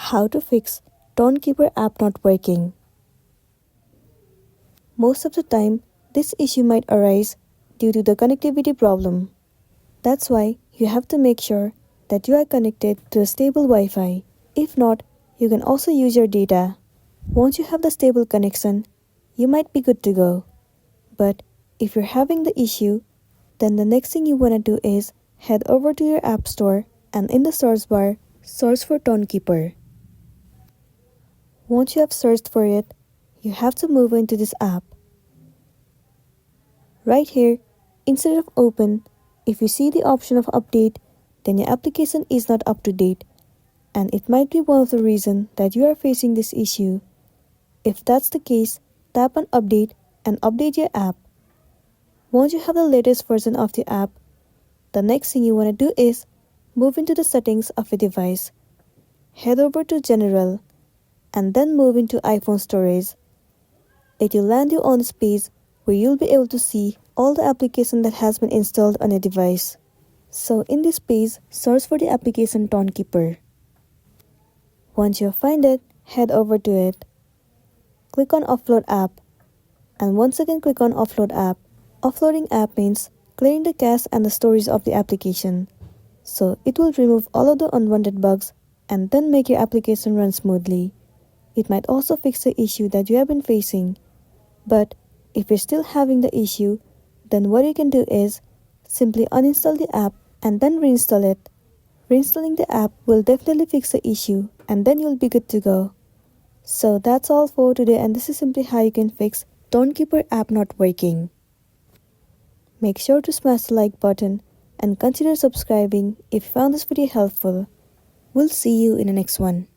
How to fix Tonkeeper app not working. Most of the time, this issue might arise due to the connectivity problem. That's why you have to make sure that you are connected to a stable Wi-Fi. If not, you can also use your data. Once you have the stable connection, you might be good to go. But if you're having the issue, then the next thing you want to do is head over to your app store and in the search bar, search for Tonkeeper. Once you have searched for it, you have to move into this app. Right here, instead of open, if you see the option of update, then your application is not up to date, and it might be one of the reasons that you are facing this issue. If that's the case, tap on update and update your app. Once you have the latest version of the app, the next thing you want to do is move into the settings of a device. Head over to general and then move into iPhone storage. It will land you on this page where you'll be able to see all the application that has been installed on a device. So in this page, search for the application Tonkeeper. Once you find it, head over to it. Click on Offload App and once again click on Offload App. Offloading app means clearing the cache and the storage of the application. So it will remove all of the unwanted bugs and then make your application run smoothly. It might also fix the issue that you have been facing. But if you're still having the issue, then what you can do is simply uninstall the app and then reinstall it. Reinstalling the app will definitely fix the issue and then you'll be good to go. So that's all for today, and this is simply how you can fix Tonkeeper app not working. Make sure to smash the like button and consider subscribing if you found this video helpful. We'll see you in the next one.